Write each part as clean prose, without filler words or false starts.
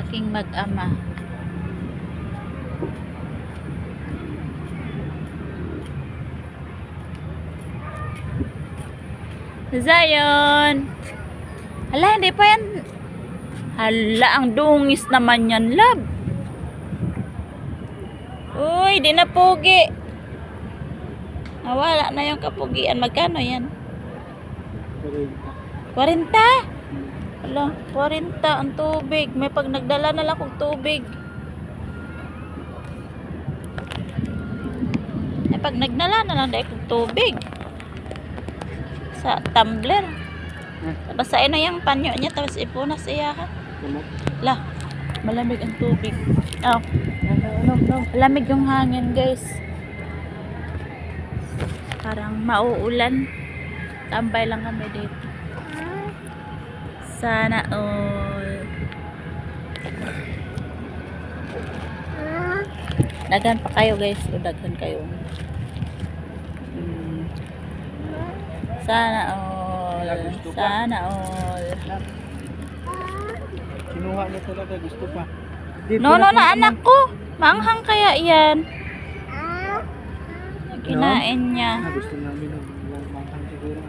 aking mag-ama. Zion! Hala, hindi pa yan. Hala, ang dungis naman yan, love. Uy, di na pugi. Nawala na yung kapugian. Magkano yan? 40? Hala, 40 ang tubig. May pag nagdala na lang kong tubig. May pag nagdala na lang dahil kong tubig. Sa tumbler. Basahin na yung panyo niya. Tapos ipunas siya. Lah, malamig ang tubig. Oh. Malamig yung hangin, guys. Parang mauulan. Tambay lang kami dito. Sana all. Daghan pa kayo, guys. O daghan kayo. Sana all. Sana all. Kinuha niya talaga, gusto pa. No, na anak ko. Maanghang kaya yan. Kinain niya. Gusto namin ng manghang siguro.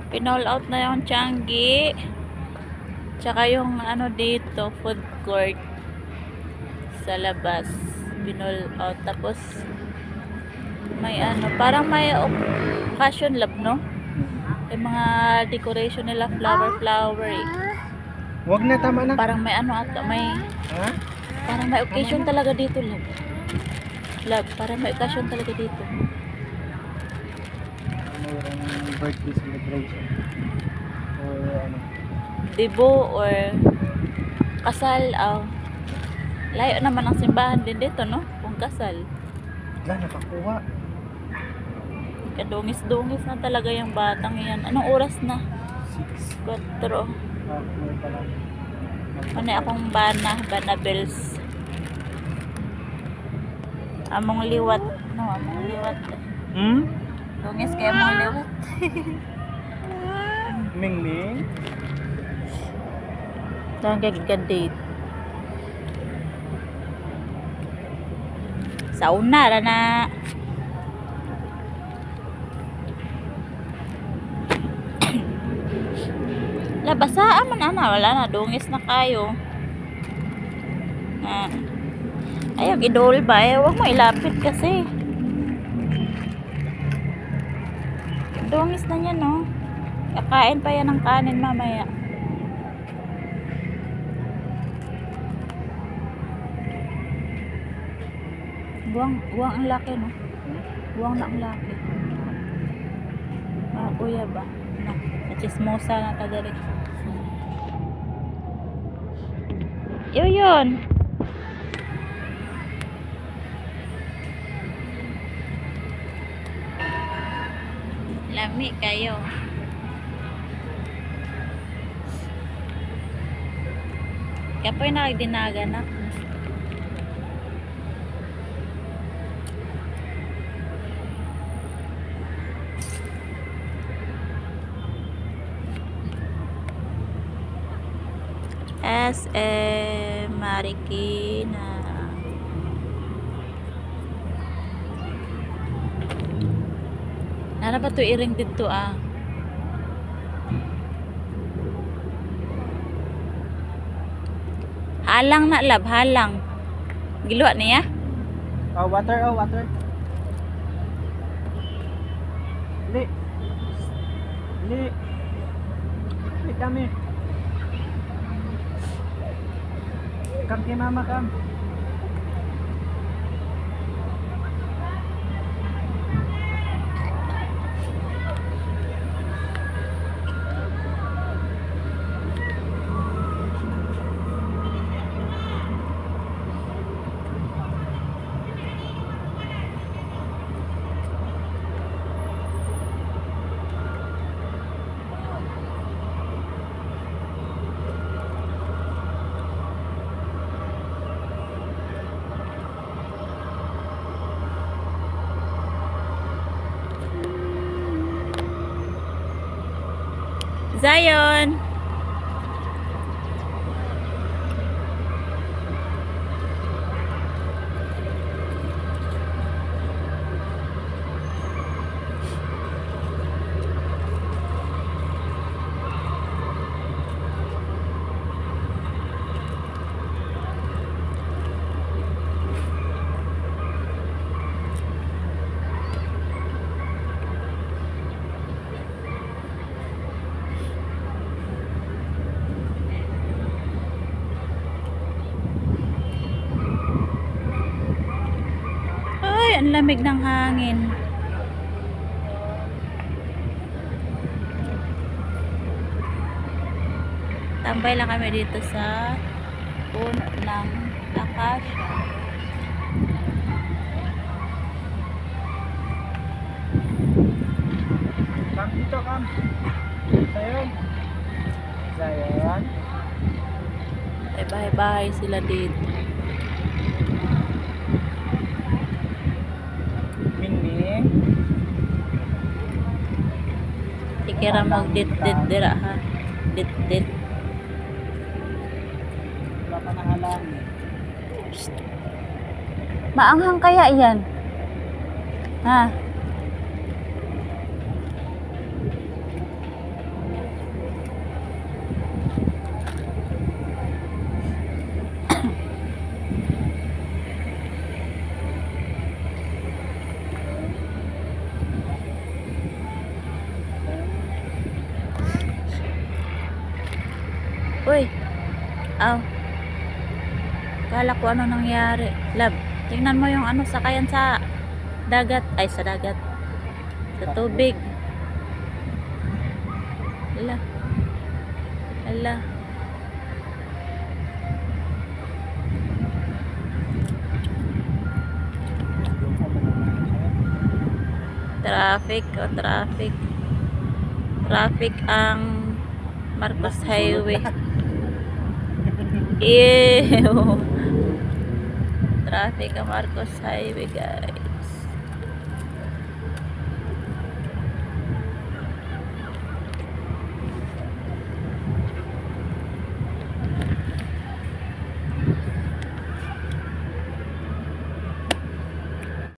Pinall out na yung Changi. Tsaka yung ano dito, food court. Sa labas. Pinall out. Tapos may ano, parang may occasion lab, no? Yung mga decoration nila, flower eh. Wag na, tama na. Parang may ano ata, may Ha? parang may occasion talaga dito, love. Love, parang may occasion talaga dito. Mayroong birthday celebration. Or ano. Debo or kasal, layo naman ang simbahan din dito, no? Kung kasal. Wala, nakakuha. Kadungis-dungis na talaga yung batang yan. Anong oras na? 6. 4. Halfway pa lang. Ano akong Banabels. Among liwat. No, among liwat. Hmm? Dungis kaya among liwat. Mingming? Doon kagigandate. Sauna na na. Labasaan man ana, wala na, dungis na kayo. Ayaw gidol ba eh, huwag mo ilapit kasi. Dungis na niya, no? Kakain pa yan ng kanin mamaya. Buwang ang laki, no? Buwang na ang laki. Kuya ba? Na, chismosa na tagari. Yun. Lami kayo. Kapoy na kagdinaganak. SM Marikina. Nara ba to iring dito Halang na lab, halang. Giluwa niya? Water, water. Li. Li kami. Kam kay mama kam. Zion! Ang lamig ng hangin. Tambay lang kami dito sa puno ng acacia. Kam dito, kam. Sayon. Sayon. May bahay-bahay sila dito. Mingming. Tikira mo dit-dit dira ha. Dit-dit. Wala pa nakalang. Maanghang kaya yan? Ha? Uy. Aw. Kala ko ano nangyari. Lab, tingnan mo yung ano sakayan sa dagat. Ay, sa dagat. Sa tubig. Ala. Ala. Traffic o traffic. Traffic ang Marcos Highway. Ew. Traffic ang Marcos Highway, guys.